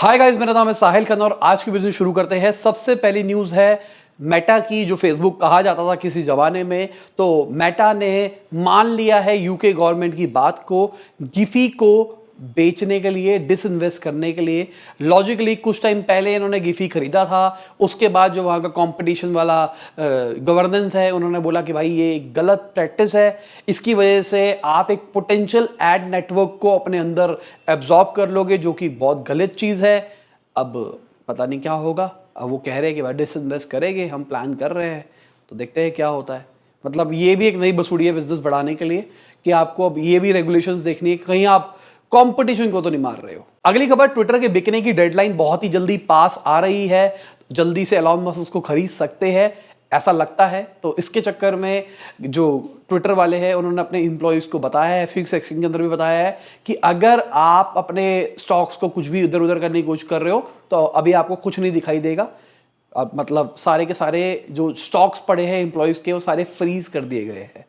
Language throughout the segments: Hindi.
हाय गाइस, मेरा नाम है साहिल खन्ना और आज की वीडियो शुरू करते हैं। सबसे पहली न्यूज़ है मेटा की। जो फेसबुक कहा जाता था किसी जमाने में, तो मेटा ने मान लिया है यूके गवर्नमेंट की बात को, गिफी को बेचने के लिए, डिसइन्वेस्ट करने के लिए। लॉजिकली कुछ टाइम पहले इन्होंने गिफी खरीदा था, उसके बाद जो वहाँ का कंपटीशन वाला गवर्नेंस है, उन्होंने बोला कि भाई ये एक गलत प्रैक्टिस है, इसकी वजह से आप एक पोटेंशियल एड नेटवर्क को अपने अंदर एब्जॉर्ब कर लोगे, जो कि बहुत गलत चीज़ है। अब पता नहीं क्या होगा। अब वो कह रहे हैं कि भाई डिसइन्वेस्ट करेंगे, हम प्लान कर रहे हैं, तो देखते हैं क्या होता है। मतलब ये भी एक नई बसूड़ी है बिजनेस बढ़ाने के लिए कि आपको अब ये भी रेगुलेशंस देखनी है कि कहीं आप कंपटीशन को तो नहीं मार रहे हो। अगली खबर, ट्विटर के बिकने की डेडलाइन बहुत ही जल्दी पास आ रही है। जल्दी से एलॉन मस्क उसको खरीद सकते हैं ऐसा लगता है। तो इसके चक्कर में जो ट्विटर वाले हैं, उन्होंने अपने एम्प्लॉइज को बताया है, फिक्स एक्सचेंज के अंदर भी बताया है कि अगर आप अपने स्टॉक्स को कुछ भी इधर उधर करने की कोशिश कर रहे हो तो अभी आपको कुछ नहीं दिखाई देगा। अब मतलब सारे के सारे जो स्टॉक्स पड़े हैं एम्प्लॉइज के, वो सारे फ्रीज कर दिए गए हैं।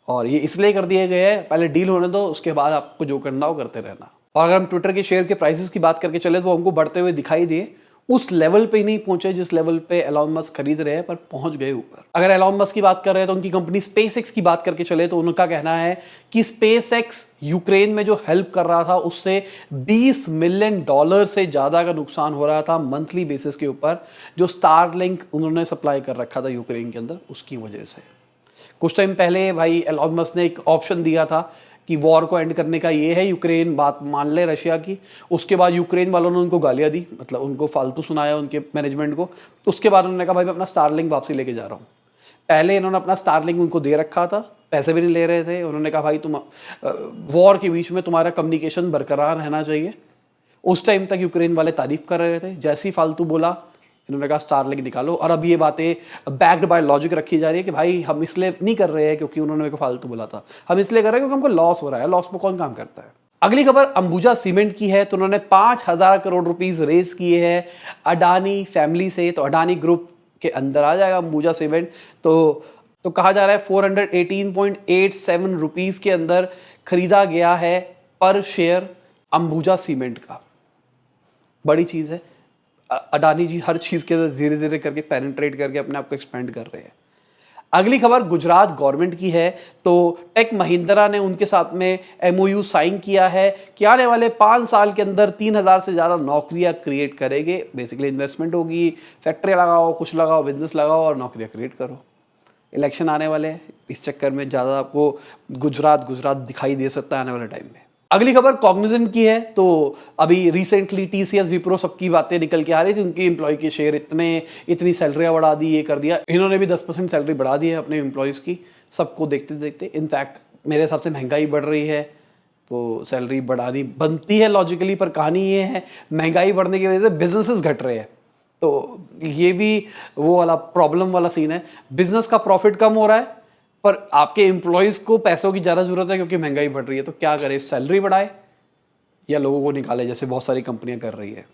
और ये इसलिए कर दिए गए हैं, पहले डील होने दो, उसके बाद आपको जो करना हो करते रहना। और अगर हम ट्विटर के शेयर के प्राइसेस की बात करके चले तो हमको बढ़ते हुए दिखाई दिए। उस लेवल पे ही नहीं पहुंचे जिस लेवल पे एलॉन मस्क खरीद रहे हैं, पर पहुंच गए ऊपर। अगर एलॉन मस्क की बात कर रहे हैं तो उनकी कंपनी स्पेसएक्स की बात करके चले तो उनका कहना है कि स्पेसएक्स यूक्रेन में जो हेल्प कर रहा था उससे $20 मिलियन से ज्यादा का नुकसान हो रहा था मंथली बेसिस के ऊपर, जो स्टारलिंक उन्होंने सप्लाई कर रखा था यूक्रेन के अंदर, उसकी वजह से। कुछ टाइम पहले भाई एलॉन मस्क ने एक ऑप्शन दिया था कि वॉर को एंड करने का ये है, यूक्रेन बात मान ले रशिया की। उसके बाद यूक्रेन वालों ने उनको गालियां दी, मतलब उनको फालतू सुनाया उनके मैनेजमेंट को। उसके बाद उन्होंने कहा भाई मैं अपना स्टारलिंक वापसी लेके जा रहा हूँ। पहले इन्होंने अपना स्टारलिंक उनको दे रखा था, पैसे भी नहीं ले रहे थे। उन्होंने कहा भाई तुम वॉर के बीच में तुम्हारा कम्युनिकेशन बरकरार रहना चाहिए। उस टाइम तक यूक्रेन वाले तारीफ कर रहे थे, जैसे ही फालतू बोला इन्होंने कहा स्टारलिंक निकालो। और अब ये बातें बैक्ड बाय लॉजिक रखी जा रही है कि भाई हम इसलिए नहीं कर रहे हैं क्योंकि उन्होंने मेरे को फालतू बोला था, हम इसलिए कर रहे हैं क्योंकि हमको लॉस हो रहा है। लॉस में कौन काम करता है। अगली खबर अंबुजा सीमेंट की है। तो उन्होंने 5,000 करोड़ रुपीस रेज किए हैं अडानी फैमिली से। तो अडानी ग्रुप के अंदर आ जाएगा अंबुजा सीमेंट। तो कहा जा रहा है 418.87 रुपीस के अंदर खरीदा गया है पर शेयर अंबुजा सीमेंट का। बड़ी चीज है। अडानी जी हर चीज के अंदर धीरे धीरे करके पेनिट्रेट करके अपने आप को एक्सपेंड कर रहे हैं। अगली खबर गुजरात गवर्नमेंट की है। तो टेक महिंद्रा ने उनके साथ में एमओयू साइन किया है कि आने वाले 5 साल के अंदर 3,000 से ज्यादा नौकरियां क्रिएट करेंगे। बेसिकली इन्वेस्टमेंट होगी, फैक्ट्री लगाओ, कुछ लगाओ, बिजनेस लगाओ और नौकरियां क्रिएट करो। इलेक्शन आने वाले हैं, इस चक्कर में ज्यादा आपको गुजरात दिखाई दे सकता है आने वाले टाइम में। अगली खबर कॉग्निजेंट की है। तो अभी रिसेंटली टीसीएस, विप्रो सबकी बातें निकल के आ रही थी, उनकी एम्प्लॉय के शेयर इतनी सैलरियां बढ़ा दी, ये कर दिया। इन्होंने भी 10% सैलरी बढ़ा दी है अपने एम्प्लॉयज़ की, सबको देखते देखते। इनफैक्ट मेरे हिसाब से महंगाई बढ़ रही है तो सैलरी बढ़ानी बनती है लॉजिकली, पर कहानी ये है महंगाई बढ़ने की वजह से बिजनेसेस घट रहे हैं। तो ये भी वो वाला प्रॉब्लम वाला सीन है। बिजनेस का प्रॉफिट कम हो रहा है पर आपके एम्प्लॉयज को पैसों की ज्यादा जरूरत है क्योंकि महंगाई बढ़ रही है। तो क्या करे, सैलरी बढ़ाए या लोगों को निकाले, जैसे बहुत सारी कंपनियां कर रही है।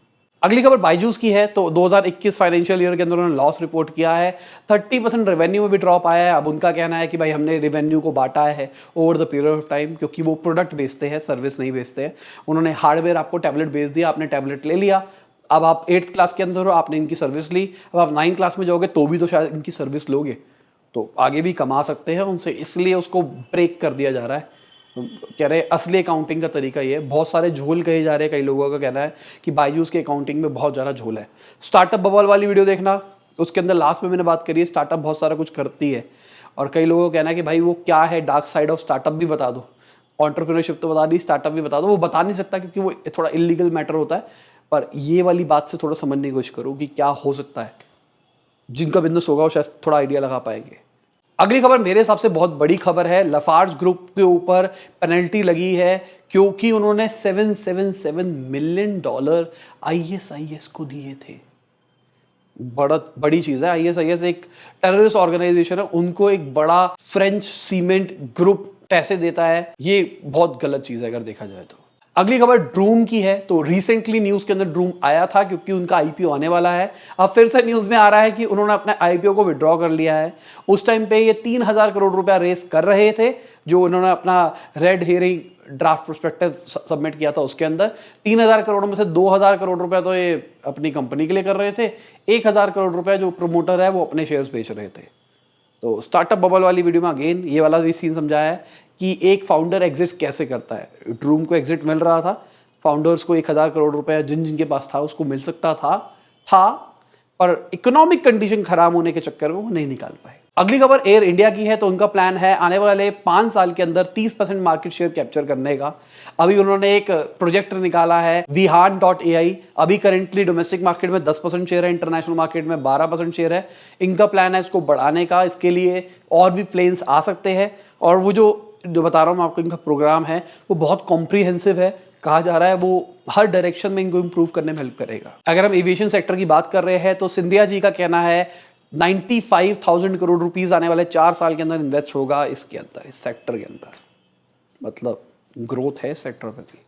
अगली खबर बायजूस की है। तो 2021 फाइनेंशियल ईयर के अंदर उन्होंने लॉस रिपोर्ट किया है। 30% रेवेन्यू में भी ड्रॉप आया है। अब उनका कहना है कि भाई हमने रेवेन्यू को बांटा है over the period of time, क्योंकि वो प्रोडक्ट बेचते हैं, सर्विस नहीं बेचते हैं। उन्होंने हार्डवेयर आपको टैबलेट बेच दिया, आपने टैबलेट ले लिया। अब आप 8th क्लास के अंदर हो, आपने इनकी सर्विस ली। अब आप 9th क्लास में जाओगे तो भी तो शायद इनकी सर्विस लोगे, तो आगे भी कमा सकते हैं उनसे, इसलिए उसको ब्रेक कर दिया जा रहा है। कह रहे असली अकाउंटिंग का तरीका ये है। बहुत सारे झोल कहे जा रहे हैं, कई लोगों का कहना है कि बायजूस के अकाउंटिंग में बहुत ज़्यादा झोल है। स्टार्टअप बबल वाली वीडियो देखना, उसके अंदर लास्ट में मैंने बात करी है, स्टार्टअप बहुत सारा कुछ करती है। और कई लोगों का कहना है कि भाई वो क्या है, डार्क साइड ऑफ स्टार्टअप भी बता दो। एंटरप्रेन्योरशिप तो बता दी, स्टार्टअप भी बता दो। वो बता नहीं सकता क्योंकि वो थोड़ा इलीगल मैटर होता है, पर ये वाली बात से थोड़ा समझने की कोशिश करो कि क्या हो सकता है। जिनका बिजनेस होगा वो शायद थोड़ा आइडिया लगा पाएंगे। अगली खबर मेरे हिसाब से बहुत बड़ी खबर है। लाफार्ज ग्रुप के ऊपर पेनल्टी लगी है क्योंकि उन्होंने $777 मिलियन आईएसआईएस को दिए थे। बड़ी चीज है। आईएसआईएस एक टेररिस्ट ऑर्गेनाइजेशन है, उनको एक बड़ा फ्रेंच सीमेंट ग्रुप पैसे देता है। ये बहुत गलत चीज है अगर देखा जाए तो। अगली खबर ड्रूम की है। तो रिसेंटली न्यूज के अंदर ड्रूम आया था क्योंकि उनका आईपीओ आने वाला है। अब फिर से न्यूज में आ रहा है कि उन्होंने अपने आईपीओ को विड्रॉ कर लिया है। उस टाइम पे ये 3,000 करोड़ रुपया रेस कर रहे थे, जो उन्होंने अपना red herring draft prospectus submit किया था उसके अंदर 3,000 करोड़ में से 2,000 करोड़ रुपए तो ये अपनी कंपनी के लिए कर रहे थे, 1,000 करोड़ रुपए जो प्रमोटर है वो अपने शेयर्स बेच रहे थे। तो स्टार्टअप बबल वाली वीडियो में अगेन ये वाला भी सीन समझाया है कि एक फाउंडर एग्जिट कैसे करता है। ट्रूम को एग्जिट मिल रहा था, फाउंडर्स को 1,000 करोड़ रुपए जिन जिनके पास था उसको मिल सकता था पर इकोनॉमिक कंडीशन खराब होने के चक्कर में वो नहीं निकाल पाए। अगली खबर एयर इंडिया की है। तो उनका प्लान है आने वाले 5 साल के अंदर 30% मार्केट शेयर कैप्चर करने का। अभी उन्होंने एक प्रोजेक्ट निकाला है vihan.ai। अभी करेंटली डोमेस्टिक मार्केट में 10% शेयर है, इंटरनेशनल मार्केट में 12% शेयर है। इनका प्लान है इसको बढ़ाने का। इसके लिए और भी प्लेन्स आ सकते हैं और वो जो बता रहा हूँ मैं आपको, इनका प्रोग्राम है वो बहुत कॉम्प्रिहेंसिव है। कहा जा रहा है वो हर डायरेक्शन में इनको इंप्रूव करने में हेल्प करेगा। अगर हम एविएशन सेक्टर की बात कर रहे हैं तो सिंधिया जी का कहना है 95,000 करोड़ रुपीस आने वाले 4 साल के अंदर इन्वेस्ट होगा इसके अंदर, इस सेक्टर के अंदर। मतलब ग्रोथ है इस सेक्टर में भी।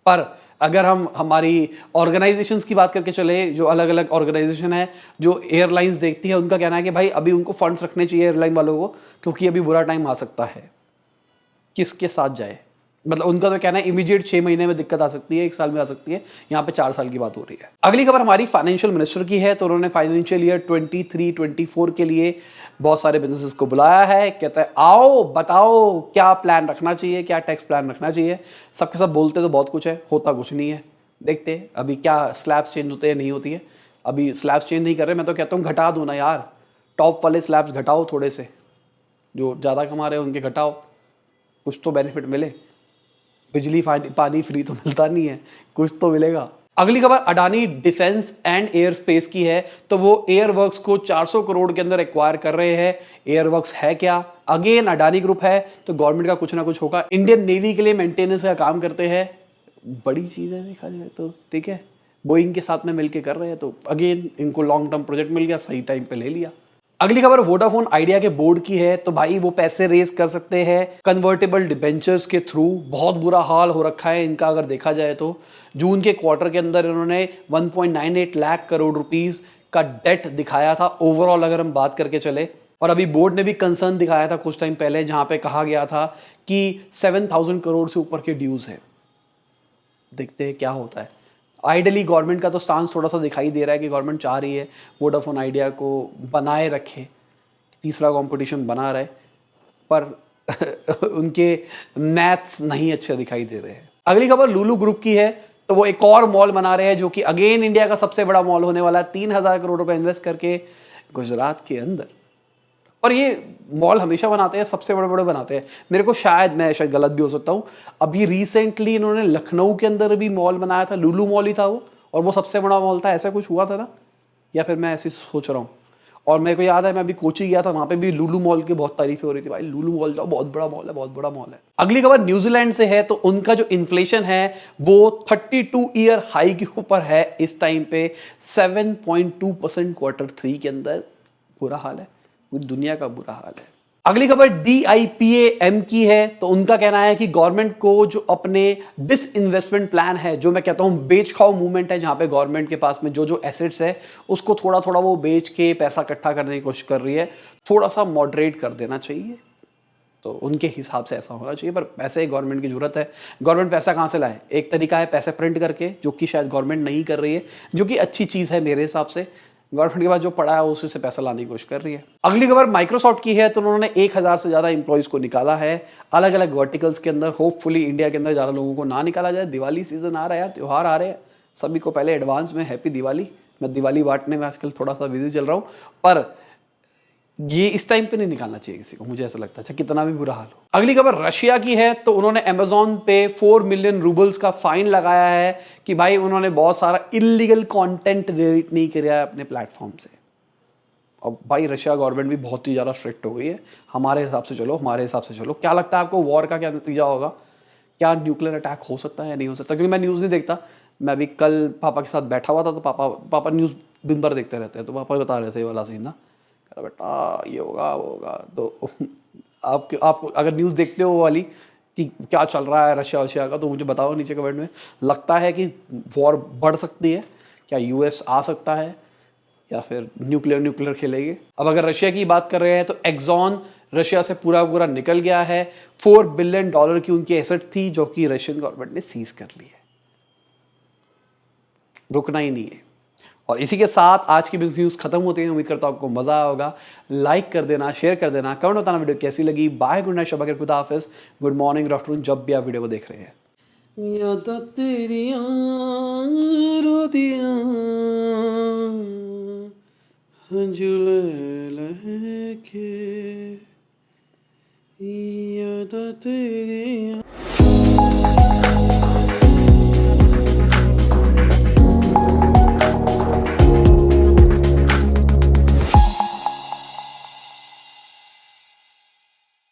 पर अगर हम हमारी ऑर्गेनाइजेशंस की बात करके चले, जो अलग अलग ऑर्गेनाइजेशन है जो एयरलाइंस देखती है, उनका कहना है कि भाई अभी उनको फंड्स रखने चाहिए एयरलाइन वालों को, क्योंकि अभी बुरा टाइम आ सकता है। किसके साथ जाए, मतलब उनका तो कहना है इमीडिएट 6 महीने में दिक्कत आ सकती है, 1 साल में आ सकती है, यहाँ पे 4 साल की बात हो रही है। अगली खबर हमारी फाइनेंशियल मिनिस्टर की है। तो उन्होंने फाइनेंशियल ईयर 23-24 के लिए बहुत सारे बिजनेसेस को बुलाया है। कहता है आओ बताओ क्या प्लान रखना चाहिए, क्या टैक्स प्लान रखना चाहिए। सबके सब बोलते तो बहुत कुछ है, होता कुछ नहीं है। देखते हैं अभी क्या स्लैब्स चेंज होते हैं, नहीं होती है। अभी स्लैब्स चेंज नहीं कर रहे, मैं तो कहता हूँ घटा दो ना यार, टॉप वाले स्लैब्स घटाओ थोड़े से, जो ज़्यादा कमा रहे हैं उनके घटाओ, कुछ तो बेनिफिट मिले। बिजली पानी फ्री तो मिलता नहीं है, कुछ तो मिलेगा। अगली खबर Adani defence and air space की है। तो वो एयरवर्क्स को 400 करोड़ के अंदर एक्वायर कर रहे हैं। एयरवर्क्स है क्या? अगेन अडानी ग्रुप है तो गवर्नमेंट का कुछ ना कुछ होगा। इंडियन नेवी के लिए मेंटेनेंस का काम करते हैं, बड़ी चीज है देखा जाए तो, ठीक है। बोइंग के साथ में मिलकर कर रहे हैं तो अगेन इनको लॉन्ग टर्म प्रोजेक्ट मिल गया, सही टाइम पे ले लिया। अगली खबर वोडाफोन आइडिया के बोर्ड की है। तो भाई वो पैसे रेज कर सकते हैं कन्वर्टेबल डिबेंचर्स के थ्रू। बहुत बुरा हाल हो रखा है इनका अगर देखा जाए तो। जून के क्वार्टर के अंदर इन्होंने 1.98 लाख करोड़ रुपीस का डेट दिखाया था ओवरऑल अगर हम बात करके चले। और अभी बोर्ड ने भी कंसर्न दिखाया था कुछ टाइम पहले, जहां पे कहा गया था कि 7,000 करोड़ से ऊपर के ड्यूज है। देखते हैं क्या होता है। आइडियली गवर्नमेंट का तो स्टांस थोड़ा सा दिखाई दे रहा है कि गवर्नमेंट चाह रही है वोडाफोन आइडिया को बनाए रखे, तीसरा कंपटीशन बना रहे, पर उनके मैथ्स नहीं अच्छे दिखाई दे रहे हैं। अगली खबर लुलु ग्रुप की है। तो वो एक और मॉल बना रहे हैं जो कि अगेन इंडिया का सबसे बड़ा मॉल होने वाला है, 3,000 करोड़ रुपए इन्वेस्ट करके गुजरात के अंदर। और ये मॉल हमेशा बनाते हैं, सबसे बड़े बड़े बनाते हैं। मेरे को मैं शायद गलत भी हो सकता हूँ, अभी रिसेंटली इन्होंने लखनऊ के अंदर भी मॉल बनाया था, लुलु मॉल ही था वो, और वो सबसे बड़ा मॉल था, ऐसा कुछ हुआ था ना, या फिर मैं ऐसे सोच रहा हूँ। और मेरे को याद है मैं अभी कोची गया था, वहां पे भी लुलु मॉल की बहुत तारीफें हो रही थी, भाई लुलु मॉल जाओ, बहुत बड़ा मॉल है, बहुत बड़ा मॉल है। अगली खबर न्यूजीलैंड से है। तो उनका जो इन्फ्लेशन है वो 32 ईयर हाई के ऊपर है इस टाइम पे, 7.2% Q3 के अंदर। बुरा हाल है, पूरी दुनिया का बुरा हाल है। अगली खबर DIPAM की है। तो उनका कहना है कि गवर्नमेंट को जो अपने डिसइन्वेस्टमेंट प्लान है, जो मैं कहता हूं बेच खाओ मूवमेंट है, जहां पे गवर्नमेंट के पास में जो जो एसेट्स है उसको थोड़ा थोड़ा वो बेच के पैसा इकट्ठा करने की कोशिश कर रही है, थोड़ा सा मॉडरेट कर देना चाहिए। तो उनके हिसाब से ऐसा होना चाहिए, पर पैसे गवर्नमेंट की जरूरत है। गवर्नमेंट पैसा कहां से लाए? एक तरीका है पैसे प्रिंट करके, जो कि शायद गवर्नमेंट नहीं कर रही है, जो कि अच्छी चीज है मेरे हिसाब से। गवर्नमेंट के पास जो पड़ा है उसी से पैसा लाने की कोशिश कर रही है। अगली खबर माइक्रोसॉफ्ट की है। तो उन्होंने 1,000 से ज्यादा एम्प्लॉइज को निकाला है अलग अलग वर्टिकल्स के अंदर। होपफुली इंडिया के अंदर ज्यादा लोगों को ना निकाला जाए। दिवाली सीजन आ रहा है यार, त्योहार आ रहे हैं, सभी को पहले एडवांस में हैप्पी दिवाली। मैं दिवाली बांटने में आजकल थोड़ा सा बिजी चल रहा हूँ, पर ये इस टाइम पे नहीं निकालना चाहिए किसी को, मुझे ऐसा लगता है, कितना भी बुरा हाल हो। अगली खबर रशिया की है। तो उन्होंने अमेजोन पे 4 मिलियन रूबल्स का फाइन लगाया है कि भाई उन्होंने बहुत सारा इलीगल कंटेंट डिलीट नहीं किया है अपने प्लेटफॉर्म से। अब भाई रशिया गवर्नमेंट भी बहुत ही ज़्यादा स्ट्रिक्ट हो गई है। हमारे हिसाब से चलो, हमारे हिसाब से चलो। क्या लगता है आपको वॉर का क्या नतीजा होगा? क्या न्यूक्लियर अटैक हो सकता है या नहीं हो सकता? क्योंकि मैं न्यूज़ नहीं देखता। मैं अभी कल पापा के साथ बैठा हुआ था, तो पापा न्यूज़ दिन भर देखते रहते हैं, तो पापा बता रहे थे ये वाला सीन ना, कह रहा बेटा ये होगा वो होगा। तो आप अगर न्यूज़ देखते हो वाली कि क्या चल रहा है रशिया का, तो मुझे बताओ नीचे कमेंट में। लगता है कि वॉर बढ़ सकती है? क्या यूएस आ सकता है या फिर न्यूक्लियर खेलेंगे? अब अगर रशिया की बात कर रहे हैं तो एक्सॉन रशिया से पूरा पूरा निकल गया है। $4 बिलियन की उनकी एसेट थी जो कि रशियन गवर्नमेंट ने सीज कर ली है। रुकना ही नहीं है। और इसी के साथ आज की बिजनेस न्यूज़ खत्म होते हैं। उम्मीद करता हूं आपको मजा आया होगा। लाइक कर देना, शेयर कर देना, कमेंट बताना वीडियो कैसी लगी। बाय, गुड नाइट, शबा, खुदा हाफिज, गुड मॉर्निंग, गुड आफ्टरनून, जब भी आप वीडियो को देख रहे हैं। यादां तेरियां रोदियां हंझू लहके, यादां तेरियां।